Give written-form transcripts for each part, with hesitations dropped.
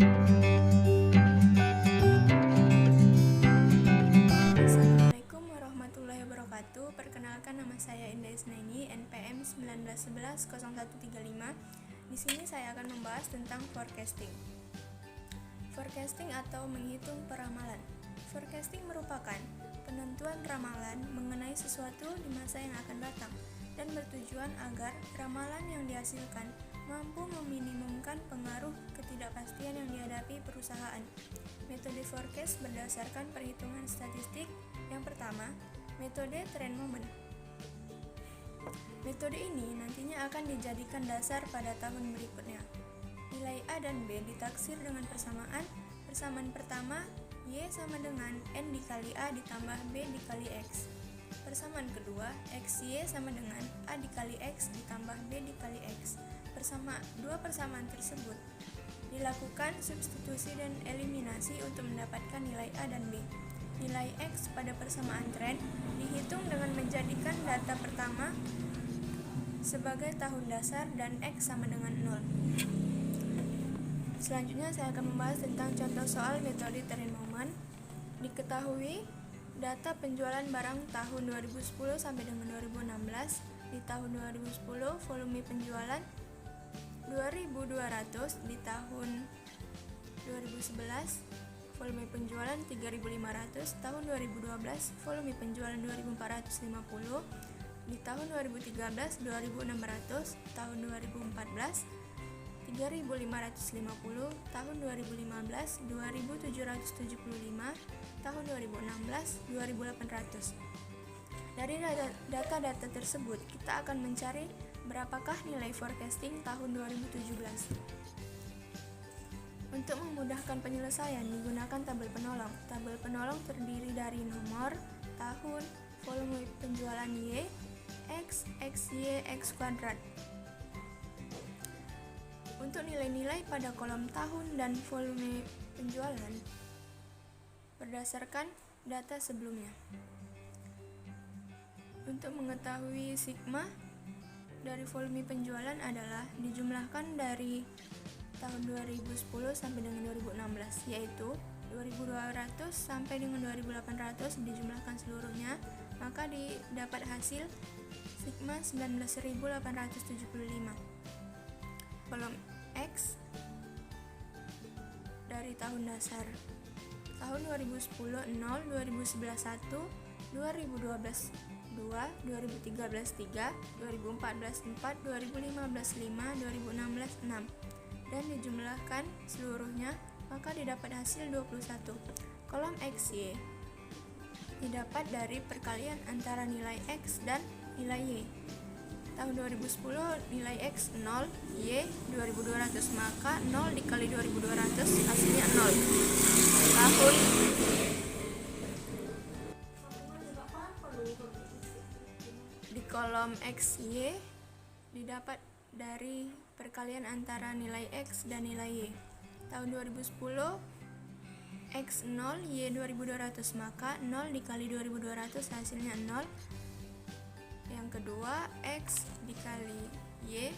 Assalamualaikum warahmatullahi wabarakatuh. Perkenalkan, nama saya Indah Isnaini, NPM 19110135. Di sini saya akan membahas tentang forecasting. Forecasting atau menghitung peramalan. Forecasting merupakan penentuan ramalan mengenai sesuatu di masa yang akan datang dan bertujuan agar ramalan yang dihasilkan mampu meminimumkan pengaruh ketidakpastian yang dihadapi perusahaan. Metode forecast berdasarkan perhitungan statistik. Yang pertama, metode trend moment. Metode ini nantinya akan dijadikan dasar pada tahun berikutnya. Nilai A dan B ditaksir dengan persamaan. Persamaan pertama, Y sama dengan N dikali A ditambah B dikali X. Persamaan kedua, XY sama dengan A dikali X ditambah B dikali X. Dua persamaan tersebut dilakukan substitusi dan eliminasi untuk mendapatkan nilai A dan B. Nilai X pada persamaan tren dihitung dengan menjadikan data pertama sebagai tahun dasar dan X sama dengan 0. Selanjutnya saya akan membahas tentang contoh soal metode trend moment. Diketahui data penjualan barang tahun 2010 sampai dengan 2016. Di tahun 2010 volume penjualan 2.200, di tahun 2011 volume penjualan 3.500, tahun 2012 volume penjualan 2.450, di tahun 2013 2.600, tahun 2014 3.550, tahun 2015 2.775, tahun 2016 2.800. Dari data-data tersebut kita akan mencari berapakah nilai forecasting tahun 2017. Untuk memudahkan penyelesaian digunakan tabel penolong. Tabel penolong terdiri dari nomor, tahun, volume penjualan Y, X, XY, X kuadrat. Untuk nilai-nilai pada kolom tahun dan volume penjualan berdasarkan data sebelumnya. Untuk mengetahui sigma dari volume penjualan adalah dijumlahkan dari tahun 2010 sampai dengan 2016, yaitu 2.200 sampai dengan 2.800 dijumlahkan seluruhnya, maka didapat hasil sigma 19.875. Kolom X dari tahun dasar tahun 2010 0, 2011 1, 2012 2, 2013 3, 2014 4, 2015 5, 2016 6 dan dijumlahkan seluruhnya, maka didapat hasil 21. Kolom XY didapat dari perkalian antara nilai X dan nilai Y. Tahun 2010 nilai X 0, Y 2.200, maka 0 dikali 2.200 hasilnya 0. Tahun di kolom XY didapat dari perkalian antara nilai X dan nilai Y. Tahun 2010 X 0, Y 2.200, maka 0 dikali 2.200 hasilnya 0. Yang kedua, X dikali Y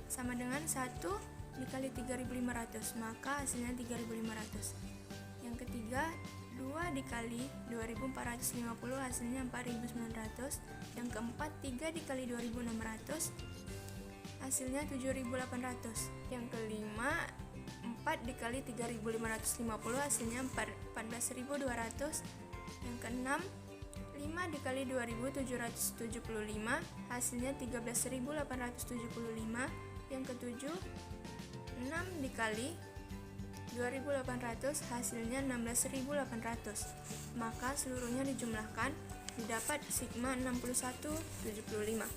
sama dengan 1 dikali 3.500, maka hasilnya 3.500. Yang ketiga, 2 dikali 2.450 hasilnya 4.900. Yang keempat, 3 dikali 2.600 hasilnya 7.800. Yang kelima, 4 dikali 3.550 hasilnya 14.200. Yang keenam, 5 dikali 2.775 hasilnya 13.875. Yang ketujuh, 6 dikali 2.800 hasilnya 16.800. Maka seluruhnya dijumlahkan didapat sigma 6175.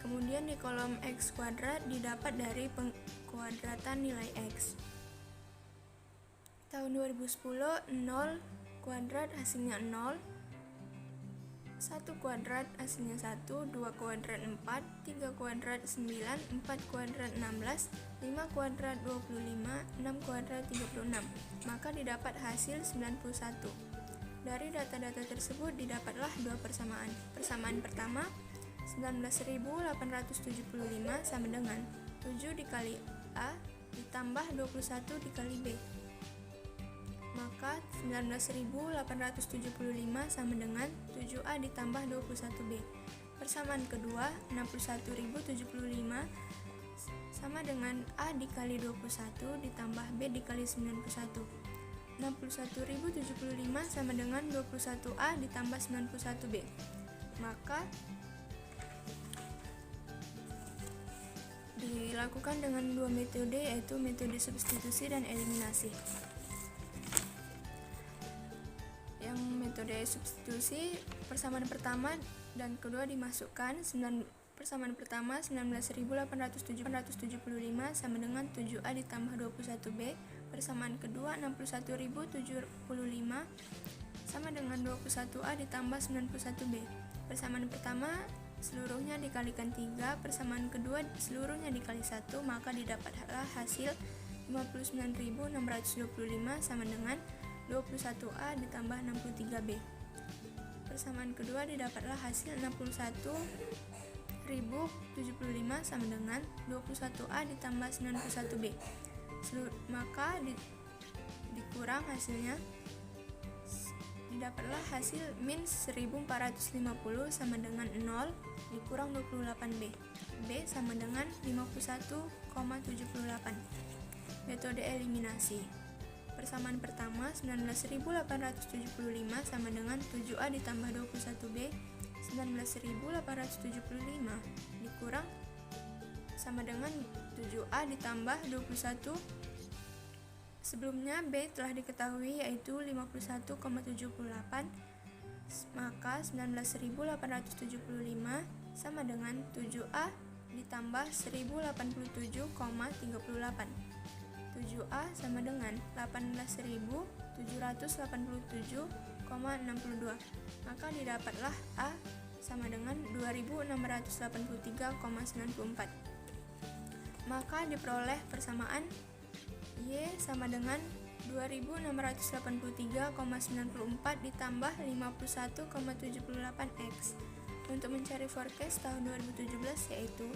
Kemudian di kolom X kuadrat didapat dari pengkuadratan nilai X. Tahun 2010 0 kuadrat hasilnya 0, 1 kuadrat hasilnya 1, 2 kuadrat 4, 3 kuadrat 9, 4 kuadrat 16, 5 kuadrat 25, 6 kuadrat 36. Maka didapat hasil 91. Dari data-data tersebut didapatlah dua persamaan. Persamaan pertama, 19.875 sama dengan 7 dikali A ditambah 21 dikali B. Maka 19.875 sama dengan 7A ditambah 21B. Persamaan kedua, 61.075 sama dengan A dikali 21 ditambah B dikali 91. 61.075 sama dengan 21A ditambah 91B. Maka dilakukan dengan dua metode, yaitu metode substitusi dan eliminasi. Yang metode substitusi, persamaan pertama dan kedua dimasukkan. Persamaan pertama 19.875 sama dengan 7A ditambah 21B. Persamaan kedua 61.075 sama dengan 21A ditambah 91B. Persamaan pertama seluruhnya dikalikan 3, persamaan kedua seluruhnya dikali 1, maka didapatlah hasil 59.625 sama dengan 21A ditambah 63B. Persamaan kedua didapatlah hasil 61.075 sama dengan 21A ditambah 91B. Maka dikurang hasilnya, didapatlah hasil min 1450 sama dengan 0 dikurang 28B. B sama dengan 51,78. Metode eliminasi. Persamaan pertama 19.875 sama dengan 7A ditambah 21B. 19.875 dikurang sama dengan 7A ditambah 21. Sebelumnya B telah diketahui, yaitu 51,78, maka 19.875 sama dengan 7A ditambah 1087,38. 7A sama dengan 18.787,62, maka didapatlah A sama dengan 2.683,94. Maka diperoleh persamaan Y sama dengan 2.683,94 ditambah 51,78X. Untuk mencari forecast tahun 2017, yaitu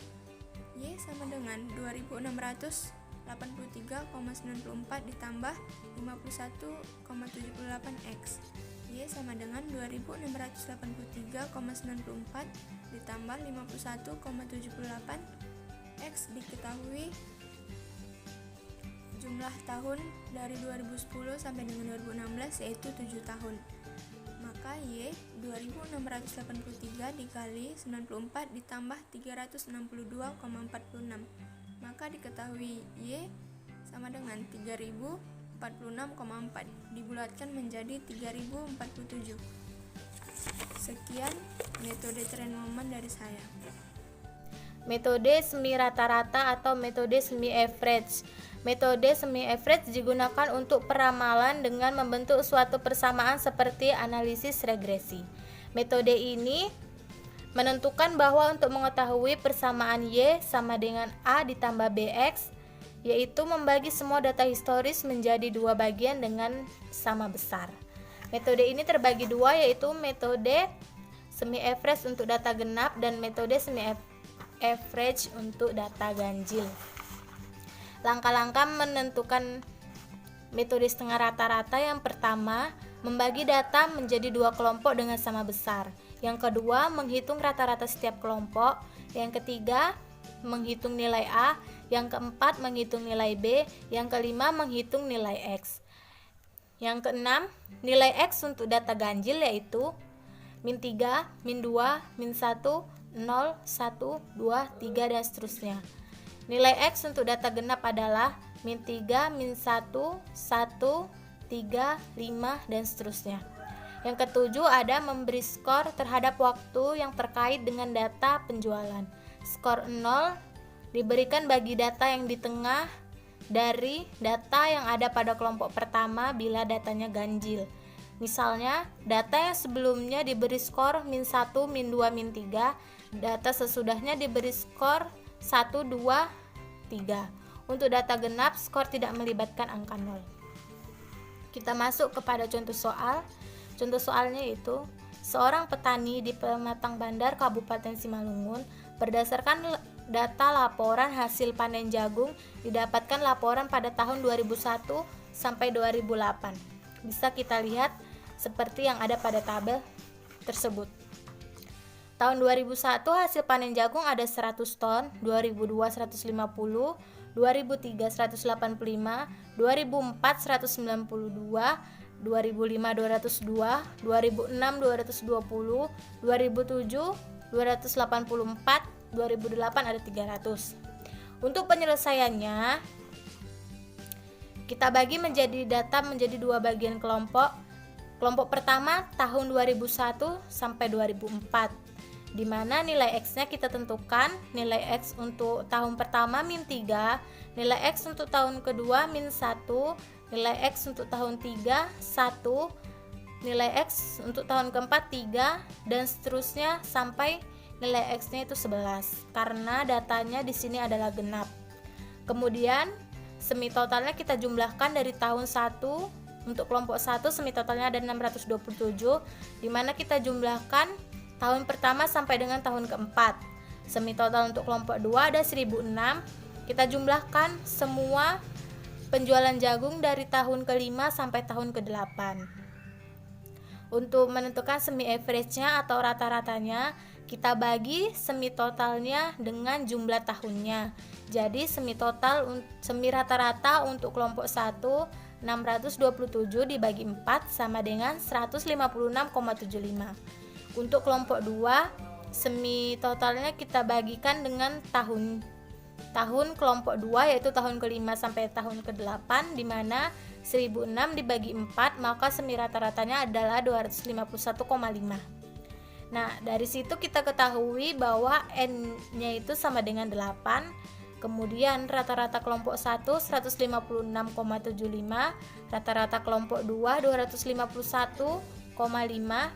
Y sama dengan 2.683,94 ditambah 51,78X. Y sama dengan 2.683,94 ditambah 51,78X. Diketahui jumlah tahun dari 2010 sampai dengan 2016, yaitu 7 tahun. Maka Y 2.683 dikali 94 ditambah 362,46. Maka diketahui Y sama dengan 3046,4 dibulatkan menjadi 3047. Sekian metode trend momen dari saya. Metode semi rata-rata atau metode semi average. Metode semi average digunakan untuk peramalan dengan membentuk suatu persamaan seperti analisis regresi. Metode ini menentukan bahwa untuk mengetahui persamaan Y sama dengan A ditambah BX, yaitu membagi semua data historis menjadi dua bagian dengan sama besar. Metode ini terbagi dua, yaitu metode semi average untuk data genap dan metode semi average untuk data ganjil. Langkah-langkah menentukan metode setengah rata-rata: yang pertama, membagi data menjadi dua kelompok dengan sama besar. Yang kedua, menghitung rata-rata setiap kelompok. Yang ketiga, menghitung nilai A. Yang keempat, menghitung nilai B. Yang kelima, menghitung nilai X. Yang keenam, nilai X untuk data ganjil, yaitu min 3, min 2, min 1, 0, 1, 2, 3, dan seterusnya. Nilai X untuk data genap adalah min 3, min 1, 1, 3, 5, dan seterusnya. Yang ketujuh, ada memberi skor terhadap waktu yang terkait dengan data penjualan. Skor 0 diberikan bagi data yang di tengah dari data yang ada pada kelompok pertama bila datanya ganjil. Misalnya, data yang sebelumnya diberi skor min 1, min 2, min 3, data sesudahnya diberi skor 1, 2, 3. Untuk data genap, skor tidak melibatkan angka 0. Kita masuk kepada contoh soal. Contoh soalnya itu, seorang petani di Pematang Bandar, Kabupaten Simalungun, berdasarkan data laporan hasil panen jagung didapatkan laporan pada tahun 2001 sampai 2008. Bisa kita lihat seperti yang ada pada tabel tersebut. Tahun 2001 hasil panen jagung ada 100 ton, 2002 150, 2003 185, 2004 192, 2005 202, 2006 220, 2007 284, 2008 ada 300. Untuk penyelesaiannya kita bagi data menjadi dua bagian kelompok. Kelompok pertama tahun 2001 sampai 2004, di mana nilai X-nya kita tentukan. Nilai X untuk tahun pertama min 3, nilai X untuk tahun kedua min 1, nilai X untuk tahun 3 1, nilai X untuk tahun keempat 3, dan seterusnya sampai nilai X-nya itu 11 karena datanya di sini adalah genap. Kemudian semi totalnya kita jumlahkan dari tahun 1. Untuk kelompok 1 semi totalnya ada 627, di mana kita jumlahkan tahun pertama sampai dengan tahun keempat. Semi total untuk kelompok 2 ada 1006. Kita jumlahkan semua penjualan jagung dari tahun ke-5 sampai tahun ke-8. Untuk menentukan semi average-nya atau rata-ratanya, kita bagi semi totalnya dengan jumlah tahunnya. Jadi semi rata-rata untuk kelompok 1 627 dibagi 4 sama dengan 156,75. Untuk kelompok 2 semi totalnya kita bagikan dengan tahun kelompok 2, yaitu tahun ke-5 sampai tahun ke-8, di mana 1006 dibagi 4 maka semi rata-ratanya adalah 251,5. Nah, dari situ kita ketahui bahwa N-nya itu sama dengan 8. Kemudian rata-rata kelompok 1 156,75, rata-rata kelompok 2 251,5.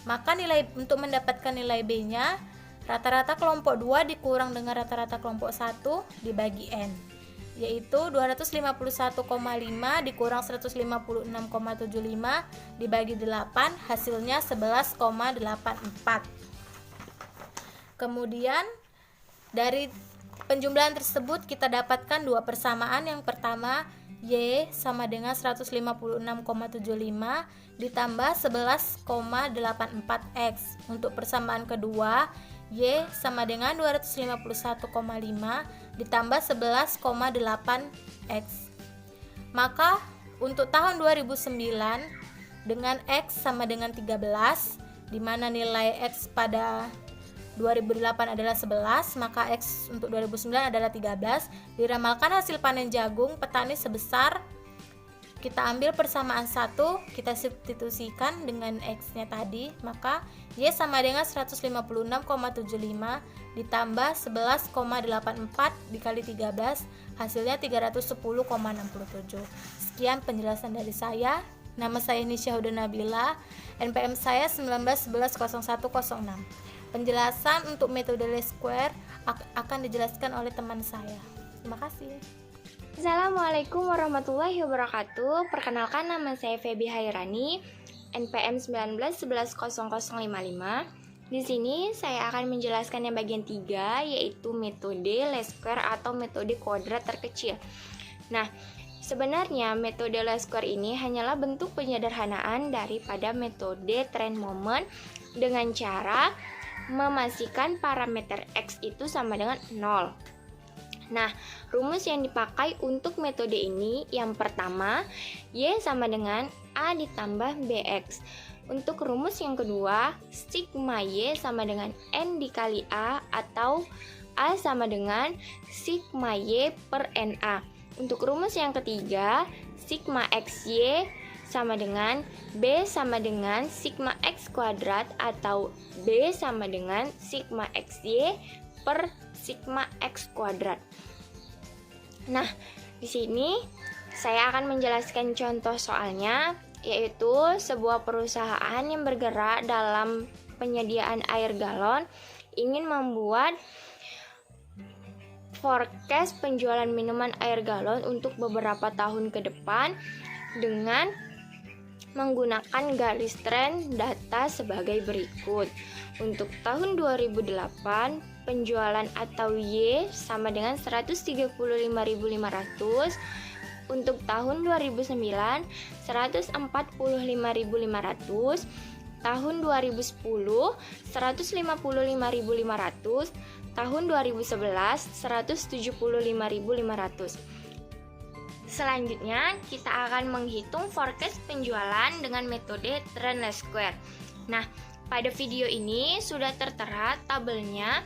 Maka untuk mendapatkan nilai B-nya, rata-rata kelompok 2 dikurang dengan rata-rata kelompok 1 dibagi N, yaitu 251,5 dikurang 156,75 dibagi 8, hasilnya 11,84. Kemudian dari penjumlahan tersebut kita dapatkan dua persamaan. Yang pertama, Y sama dengan 156,75 ditambah 11,84X. Untuk persamaan kedua, Y sama dengan 251,5 ditambah 11,8X. Maka untuk tahun 2009 dengan X sama dengan 13, di mana nilai X pada 2008 adalah 11, maka X untuk 2009 adalah 13. Diramalkan hasil panen jagung petani sebesar, kita ambil persamaan 1, kita substitusikan dengan X-nya tadi, maka Y sama dengan 156,75 ditambah 11,84 dikali 13, hasilnya 310,67. Sekian penjelasan dari saya. Nama saya Nisha Huda Nabila, NPM saya 19110106. Penjelasan untuk metode least square akan dijelaskan oleh teman saya. Terima kasih. Assalamualaikum warahmatullahi wabarakatuh. Perkenalkan, nama saya Feby Hairani, NPM 19110055. Di sini saya akan menjelaskan yang bagian 3, yaitu metode least square atau metode kuadrat terkecil. Nah, sebenarnya metode least square ini hanyalah bentuk penyederhanaan daripada metode trend moment dengan cara memastikan parameter X itu sama dengan 0. Nah, rumus yang dipakai untuk metode ini yang pertama, Y sama dengan A ditambah BX. Untuk rumus yang kedua, sigma Y sama dengan N dikali A atau A sama dengan sigma Y per NA. Untuk rumus yang ketiga, sigma XY sama dengan B sama dengan sigma X kuadrat atau B sama dengan sigma XY per sigma X kuadrat. Nah, di sini saya akan menjelaskan contoh soalnya, yaitu sebuah perusahaan yang bergerak dalam penyediaan air galon ingin membuat forecast penjualan minuman air galon untuk beberapa tahun ke depan dengan menggunakan garis tren data sebagai berikut. Untuk tahun 2008, penjualan atau Y sama dengan 135.500. Untuk tahun 2009, 145.500. Tahun 2010, 155.500. Tahun 2011, 175.500. Selanjutnya, kita akan menghitung forecast penjualan dengan metode Trend Least Square. Nah, pada video ini sudah tertera tabelnya,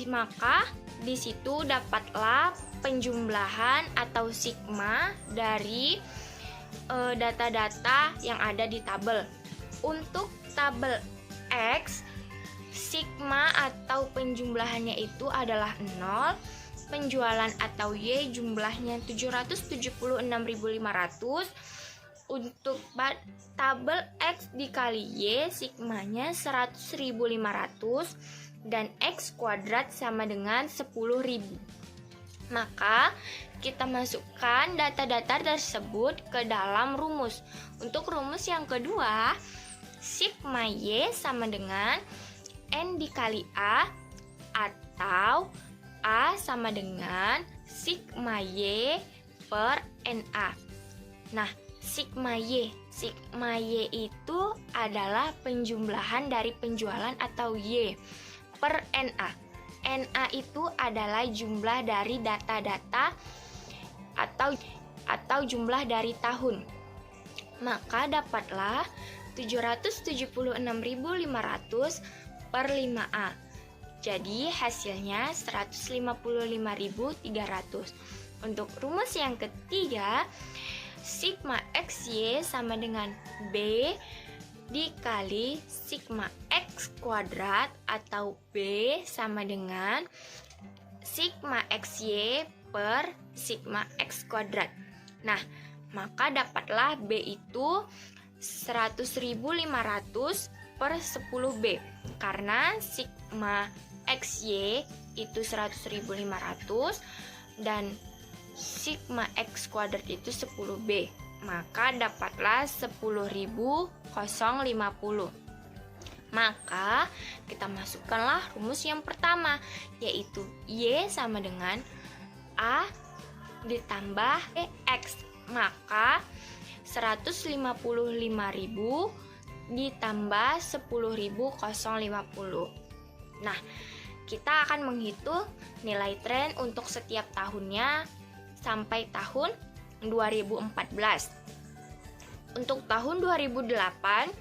maka di situ dapatlah penjumlahan atau sigma dari data-data yang ada di tabel. Untuk tabel X, sigma atau penjumlahannya itu adalah 0, penjualan atau Y jumlahnya 776.500. Untuk tabel X dikali Y, sigmanya 100.500 dan X kuadrat sama dengan 10.000. Maka kita masukkan data-data tersebut ke dalam rumus. Untuk rumus yang kedua, sigma Y sama dengan N dikali A, atau A sama dengan sigma Y per NA. Nah, sigma Y itu adalah penjumlahan dari penjualan atau Y per NA. NA itu adalah jumlah dari data-data atau jumlah dari tahun. Maka dapatlah 776.500 per 5A. Jadi hasilnya 155.500. Untuk rumus yang ketiga, sigma XY sama dengan B dikali sigma X kuadrat, atau B sama dengan sigma XY per sigma X kuadrat. Nah, maka dapatlah B itu 100.500 per 10B, karena sigma XY itu 100.500 dan sigma X kuadrat itu 10B, maka dapatlah 10.050. Maka kita masukkanlah rumus yang pertama, yaitu Y sama dengan A ditambah X. Maka 155.000 ditambah 10.050. Nah, kita akan menghitung nilai tren untuk setiap tahunnya sampai tahun 2014. Untuk tahun 2008,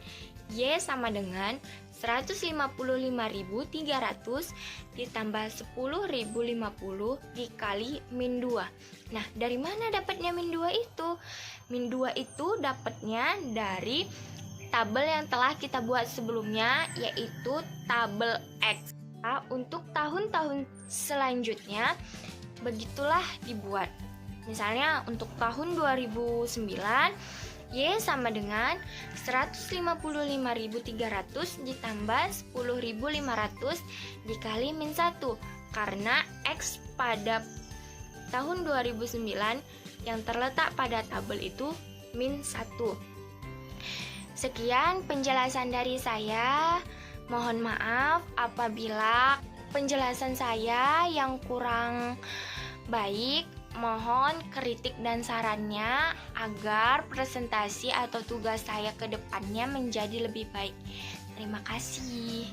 Y sama dengan 155.300 ditambah 10.050 dikali min 2. Nah, dari mana dapatnya min 2 itu? Min 2 itu dapatnya dari tabel yang telah kita buat sebelumnya, yaitu tabel X. Nah, untuk tahun-tahun selanjutnya, begitulah dibuat. Misalnya untuk tahun 2009, Y sama dengan 155.300 ditambah 10.500 dikali min 1, karena X pada tahun 2009 yang terletak pada tabel itu min 1. Sekian penjelasan dari saya. Mohon maaf apabila penjelasan saya yang kurang baik. Mohon kritik dan sarannya agar presentasi atau tugas saya ke depannya menjadi lebih baik. Terima kasih.